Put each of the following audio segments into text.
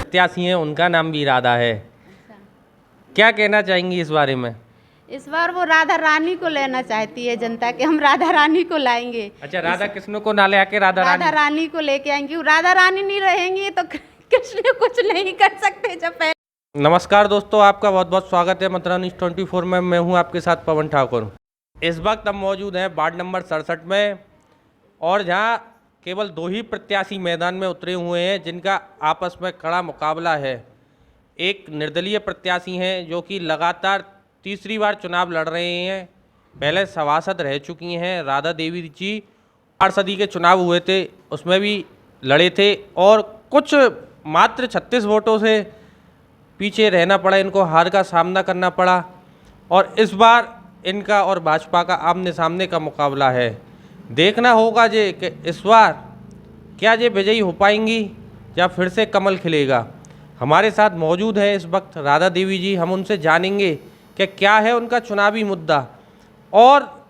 प्रत्याशी हैं उनका नाम भी राधा है। क्या कहना चाहेंगी इस बारे में? इस बार वो राधा रानी को लेना चाहती है जनता के, हम राधा रानी को लाएंगे। अच्छा, राधा कृष्ण को ना ले आके राधा रानी को लेके आएंगे। राधा रानी नहीं रहेंगी तो कृष्ण कुछ नहीं कर सकते। जब पहले नमस्कार दोस्तों, आपका बहुत बहुत स्वागत है मथुरा न्यूज़ 24 में। मैं हूं आपके साथ पवन ठाकुर। इस वक्त हम मौजूद हैं वार्ड नंबर 67 में, और जहां केवल दो ही प्रत्याशी मैदान में उतरे हुए हैं जिनका आपस में कड़ा मुकाबला है। एक निर्दलीय प्रत्याशी हैं जो कि लगातार तीसरी बार चुनाव लड़ रहे हैं, पहले सभासद रह चुकी हैं राधा देवी जी। 8 सदी के चुनाव हुए थे उसमें भी लड़े थे और कुछ मात्र 36 वोटों से पीछे रहना पड़ा, इनको हार का सामना करना पड़ा। और इस बार इनका और भाजपा का आमने सामने का मुकाबला है। देखना होगा जे कि इस बार क्या ये विजयी हो पाएंगी या फिर से कमल खिलेगा। हमारे साथ मौजूद है इस वक्त राधा देवी जी। हम उनसे जानेंगे कि क्या है उनका चुनावी मुद्दा, और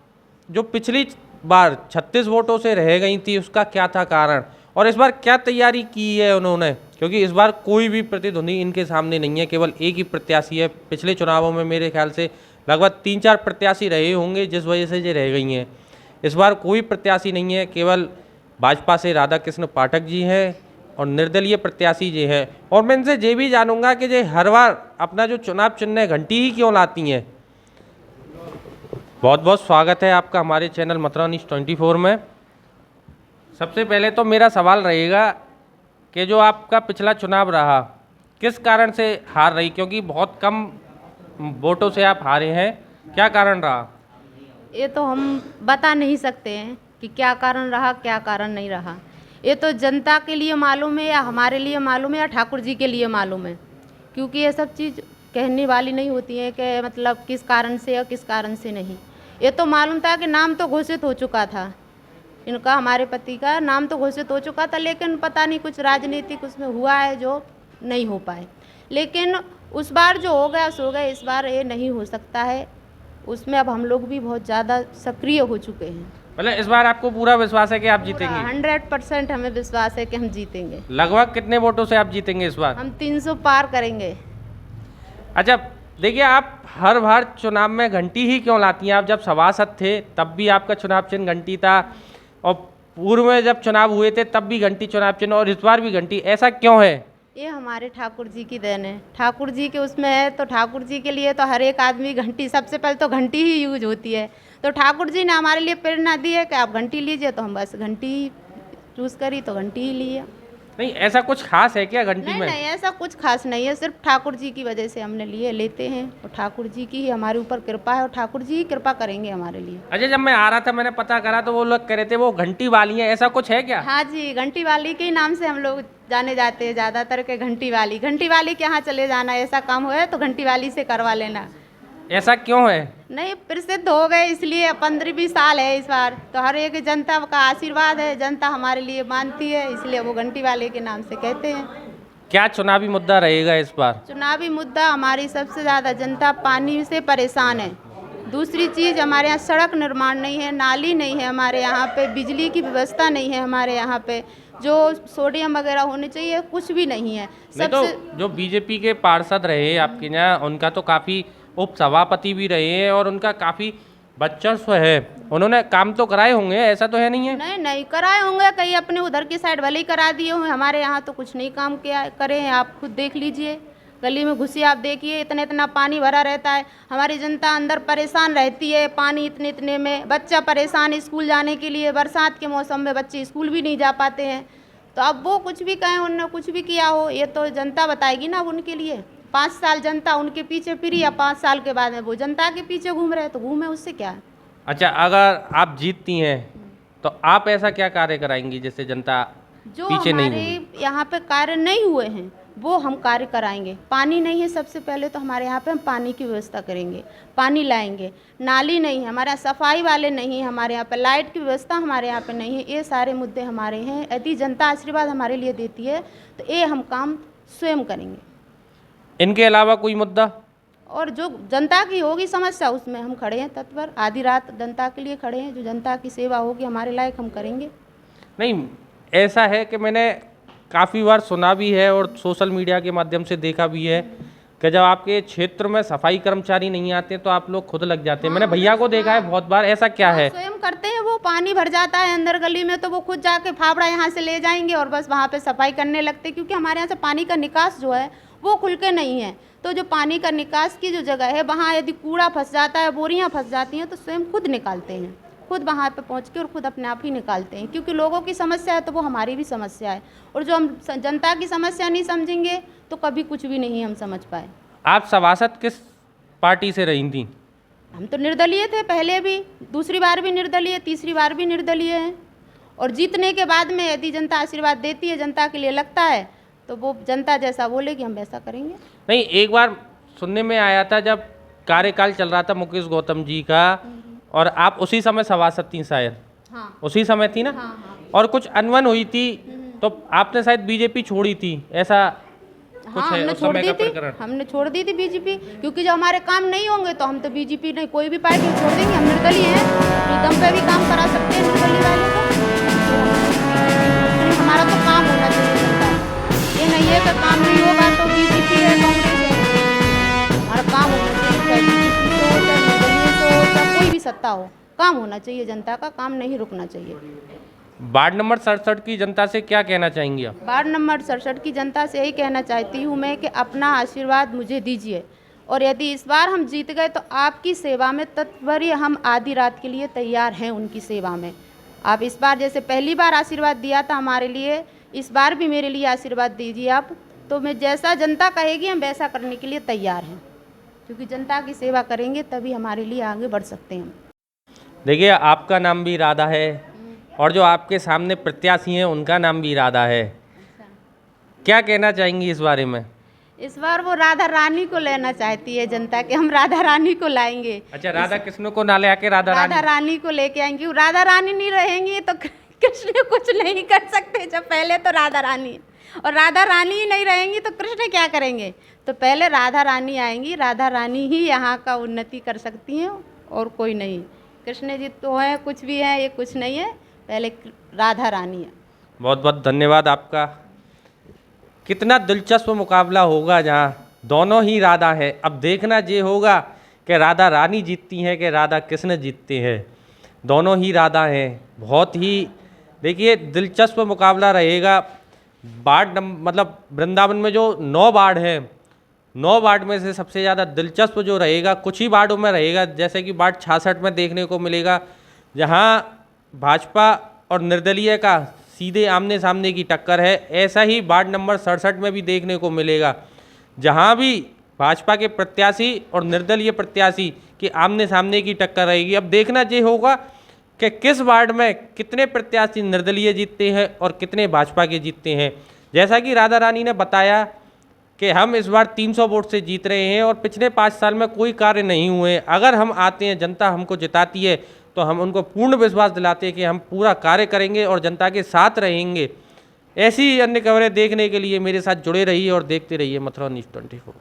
जो पिछली बार 36 वोटों से रह गई थी उसका क्या था कारण, और इस बार क्या तैयारी की है उन्होंने, क्योंकि इस बार कोई भी प्रतिद्वंदी इनके सामने नहीं है, केवल एक ही प्रत्याशी है। पिछले चुनावों में मेरे ख्याल से लगभग 3-4 प्रत्याशी रहे होंगे जिस वजह से ये रह गई हैं। इस बार कोई प्रत्याशी नहीं है, केवल भाजपा से राधा कृष्ण पाठक जी हैं और निर्दलीय प्रत्याशी ये हैं। और मैं इनसे ये भी जानूंगा कि ये हर बार अपना जो चुनाव चिन्ह घंटी ही क्यों लाती हैं। बहुत बहुत स्वागत है आपका हमारे चैनल मथुरा न्यूज़ 24 में। सबसे पहले तो मेरा सवाल रहेगा कि जो आपका पिछला चुनाव रहा किस कारण से हार रही, क्योंकि बहुत कम वोटों से आप हारे हैं, क्या कारण रहा? ये तो हम बता नहीं सकते हैं कि क्या कारण रहा क्या कारण नहीं रहा। ये तो जनता के लिए मालूम है, या हमारे लिए मालूम है, या ठाकुर जी के लिए मालूम है। क्योंकि ये सब चीज़ कहने वाली नहीं होती है कि मतलब किस कारण से या किस कारण से नहीं। ये तो मालूम था कि नाम तो घोषित हो चुका था इनका, हमारे पति का नाम तो घोषित हो चुका था, लेकिन पता नहीं कुछ राजनीतिक उसमें हुआ है जो नहीं हो पाए। लेकिन उस बार जो हो गया सो गया, इस बार ये नहीं हो सकता है। उसमें अब हम लोग भी बहुत ज़्यादा सक्रिय हो चुके हैं। मतलब इस बार आपको पूरा विश्वास है कि आप जीतेंगे? 100% हमें विश्वास है कि हम जीतेंगे। लगभग कितने वोटों से आप जीतेंगे इस बार? हम 300 पार करेंगे। अच्छा, देखिए आप हर बार चुनाव में घंटी ही क्यों लाती हैं? आप जब सभासद थे तब भी आपका चुनाव चिन्ह घंटी था, और पूर्व में जब चुनाव हुए थे तब भी घंटी चुनाव चिन्ह, और इस बार भी घंटी, ऐसा क्यों है? ये हमारे ठाकुर जी की देन है। ठाकुर जी के उसमें है, तो ठाकुर जी के लिए तो हर एक आदमी घंटी, सबसे पहले तो घंटी ही यूज होती है। तो ठाकुर जी ने हमारे लिए प्रेरणा दी है कि आप घंटी लीजिए, तो हम बस घंटी चूज़ करी तो घंटी ही लिए। नहीं, ऐसा कुछ खास है क्या घंटी नहीं में? नहीं, ऐसा कुछ खास नहीं है, सिर्फ ठाकुर जी की वजह से हमने लिए, लेते हैं। और ठाकुर जी की ही हमारे ऊपर कृपा है, और ठाकुर जी ही कृपा करेंगे हमारे लिए। अच्छा, जब मैं आ रहा था मैंने पता करा तो वो लोग कह रहे थे वो घंटी वाली हैं, ऐसा कुछ है क्या? हाँ जी, घंटी वाली के ही नाम से हम लोग जाने जाते हैं ज़्यादातर के। घंटी वाली के यहाँ चले जाना, ऐसा काम हो तो घंटी वाली से करवा लेना। ऐसा क्यों है? नहीं, प्रसिद्ध हो गए इसलिए। 15-20 साल है इस बार, तो हर एक जनता का आशीर्वाद है, जनता हमारे लिए मानती है, इसलिए वो घंटी वाले के नाम से कहते हैं। क्या चुनावी मुद्दा रहेगा इस बार? चुनावी मुद्दा हमारी सबसे ज़्यादा जनता पानी से परेशान है। दूसरी चीज़, हमारे यहाँ सड़क निर्माण नहीं है, नाली नहीं है, हमारे यहाँ पे बिजली की व्यवस्था नहीं है, हमारे यहाँ पे जो सोडियम वगैरह होने चाहिए कुछ भी नहीं है। तो जो बीजेपी के पार्षद रहे आपके यहाँ, उनका तो काफ़ी उप सभापति भी रहे हैं और उनका काफ़ी वर्चस्व है, उन्होंने काम तो कराए होंगे, ऐसा तो है नहीं है? नहीं नहीं कराए होंगे, कहीं अपने उधर की साइड भले ही करा दिए होंगे, हमारे यहाँ तो कुछ नहीं काम किया करे हैं। आप खुद देख लीजिए, गली में घुसिए आप देखिए, इतना इतना पानी भरा रहता है। हमारी जनता अंदर परेशान रहती है पानी इतने इतने में। बच्चा परेशान स्कूल जाने के लिए, बरसात के मौसम में बच्चे स्कूल भी नहीं जा पाते हैं। तो अब वो कुछ भी कहें, उन्होंने कुछ भी किया हो, ये तो जनता बताएगी ना। अब उनके लिए 5 साल जनता उनके पीछे फिरी, या 5 साल के बाद में वो जनता के पीछे घूम रहे हैं, तो घूमे, उससे क्या है। अच्छा, अगर आप जीतती हैं तो आप ऐसा क्या कार्य कराएंगी जिससे जनता जो पीछे नहीं हमारे होगी? यहाँ पे कार्य नहीं हुए हैं वो हम कार्य कराएंगे। पानी नहीं है, सबसे पहले तो हमारे यहाँ पे हम पानी की व्यवस्था करेंगे, पानी लाएंगे। नाली नहीं है हमारे यहाँ, सफाई वाले नहीं है हमारे यहाँ पे, लाइट की व्यवस्था हमारे यहाँ पे नहीं है। ये सारे मुद्दे हमारे हैं। यदि जनता आशीर्वाद हमारे लिए देती है तो ये हम काम स्वयं करेंगे। इनके अलावा कोई मुद्दा? और जो जनता की होगी समस्या, उसमें हम खड़े हैं तत्पर, आधी रात जनता के लिए खड़े हैं। जो जनता की सेवा होगी हमारे लायक, हम करेंगे। नहीं, ऐसा है कि मैंने काफ़ी बार सुना भी है और सोशल मीडिया के माध्यम से देखा भी है कि जब आपके क्षेत्र में सफाई कर्मचारी नहीं आते तो आप लोग खुद लग जाते हैं। मैंने भैया को देखा है बहुत बार, ऐसा क्या है? स्वयं करते हैं, वो पानी भर जाता है अंदर गली में तो वो खुद जाके फावड़ा यहाँ से ले जाएंगे और बस वहाँ पे सफाई करने लगते, क्योंकि हमारे यहाँ से पानी का निकास जो है वो खुल के नहीं है। तो जो पानी का निकास की जो जगह है वहाँ यदि कूड़ा फंस जाता है, बोरियाँ फंस जाती हैं तो स्वयं खुद निकालते हैं, खुद वहाँ पे पहुँच के और खुद अपने आप ही निकालते हैं, क्योंकि लोगों की समस्या है तो वो हमारी भी समस्या है। और जो हम जनता की समस्या नहीं समझेंगे तो कभी कुछ भी नहीं हम समझ पाए। आप सभासद किस पार्टी से रही थी? हम तो निर्दलीय थे, पहले भी, दूसरी बार भी निर्दलीय, तीसरी बार भी निर्दलीय हैं। और जीतने के बाद में यदि जनता आशीर्वाद देती है, जनता के लिए लगता है तो वो जनता जैसा बोलेगी हम वैसा करेंगे। नहीं, एक बार सुनने में आया था जब कार्यकाल चल रहा था मुकेश गौतम जी का, और आप उसी समय सभासद थी शायद। हाँ उसी समय थी ना? हाँ। और कुछ अनबन हुई थी तो आपने शायद बीजेपी छोड़ी थी, ऐसा कुछ हाँ, है हमने उस छोड़ समय दी का थी, प्रकरण? हमने छोड़ दी थी बीजेपी, क्योंकि जब हमारे काम नहीं होंगे तो हम तो बीजेपी नहीं, कोई भी पार्टी छोड़ देंगे। हम निर्दलीय हैं, दम पे भी काम करा सकते हैं निर्दलीय वाले को। हमारा तो काम होना चाहिए जनता, ये नहीं है कि काम नहीं होगा तो बीजेपी है, कांग्रेस है। हमारा काम होना चाहिए, चाहे बीजेपी से हो, चाहे निर्दलीय से हो, चाहे कोई भी सत्ता हो, काम होना चाहिए जनता का, काम नहीं रुकना चाहिए। वार्ड नंबर 67 की जनता से क्या कहना चाहेंगी आप? वार्ड नंबर 67 की जनता से यही कहना चाहती हूँ मैं कि अपना आशीर्वाद मुझे दीजिए, और यदि इस बार हम जीत गए तो आपकी सेवा में तत्पर्य, हम आधी रात के लिए तैयार हैं उनकी सेवा में। आप इस बार जैसे पहली बार आशीर्वाद दिया था हमारे लिए, इस बार भी मेरे लिए आशीर्वाद दीजिए आप, तो मैं जैसा जनता कहेगी हम वैसा करने के लिए तैयार हैं, क्योंकि जनता की सेवा करेंगे तभी हमारे लिए आगे बढ़ सकते हैं। देखिए, आपका नाम भी राधा है और जो आपके सामने प्रत्याशी हैं उनका नाम भी राधा है। क्या कहना चाहेंगी इस बारे में? इस बार वो राधा रानी को लेना चाहती है जनता के, हम राधा रानी को लाएंगे। अच्छा, राधा कृष्ण को ना ले आके राधा रानी को लेके आएंगी। राधा रानी नहीं रहेंगी तो कृष्ण कुछ नहीं कर सकते। जब पहले तो राधा रानी, और राधा रानी ही नहीं रहेंगी तो कृष्ण क्या करेंगे? तो पहले राधा रानी आएंगी, राधा रानी ही यहाँ का उन्नति कर सकती हैं और कोई नहीं। कृष्ण जी तो हैं, कुछ भी हैं, ये कुछ नहीं है, पहले राधा रानी है। बहुत बहुत धन्यवाद आपका। कितना दिलचस्प मुकाबला होगा जहाँ दोनों ही राधा है। अब देखना ये होगा कि राधा रानी जीतती हैं कि राधा कृष्ण जीतते हैं। दोनों ही राधा हैं। बहुत ही देखिए दिलचस्प मुकाबला रहेगा। मतलब वृंदावन में जो 9 वार्ड हैं, 9 वार्ड में से सबसे ज़्यादा दिलचस्प जो रहेगा कुछ ही वार्डों में रहेगा, जैसे कि वार्ड 66 में देखने को मिलेगा, जहाँ भाजपा और निर्दलीय का सीधे आमने सामने की टक्कर है। ऐसा ही वार्ड नंबर 67 में भी देखने को मिलेगा, जहां भी भाजपा के प्रत्याशी और निर्दलीय प्रत्याशी की आमने सामने की टक्कर रहेगी। अब देखना ये होगा कि किस वार्ड में कितने प्रत्याशी निर्दलीय जीतते हैं और कितने भाजपा के जीतते हैं। जैसा कि राधा रानी ने बताया कि हम इस बार 300 वोट से जीत रहे हैं और पिछले 5 साल में कोई कार्य नहीं हुए। अगर हम आते हैं, जनता हमको जिताती है, तो हम उनको पूर्ण विश्वास दिलाते हैं कि हम पूरा कार्य करेंगे और जनता के साथ रहेंगे। ऐसी अन्य खबरें देखने के लिए मेरे साथ जुड़े रहिए और देखते रहिए मथुरा न्यूज़ 24।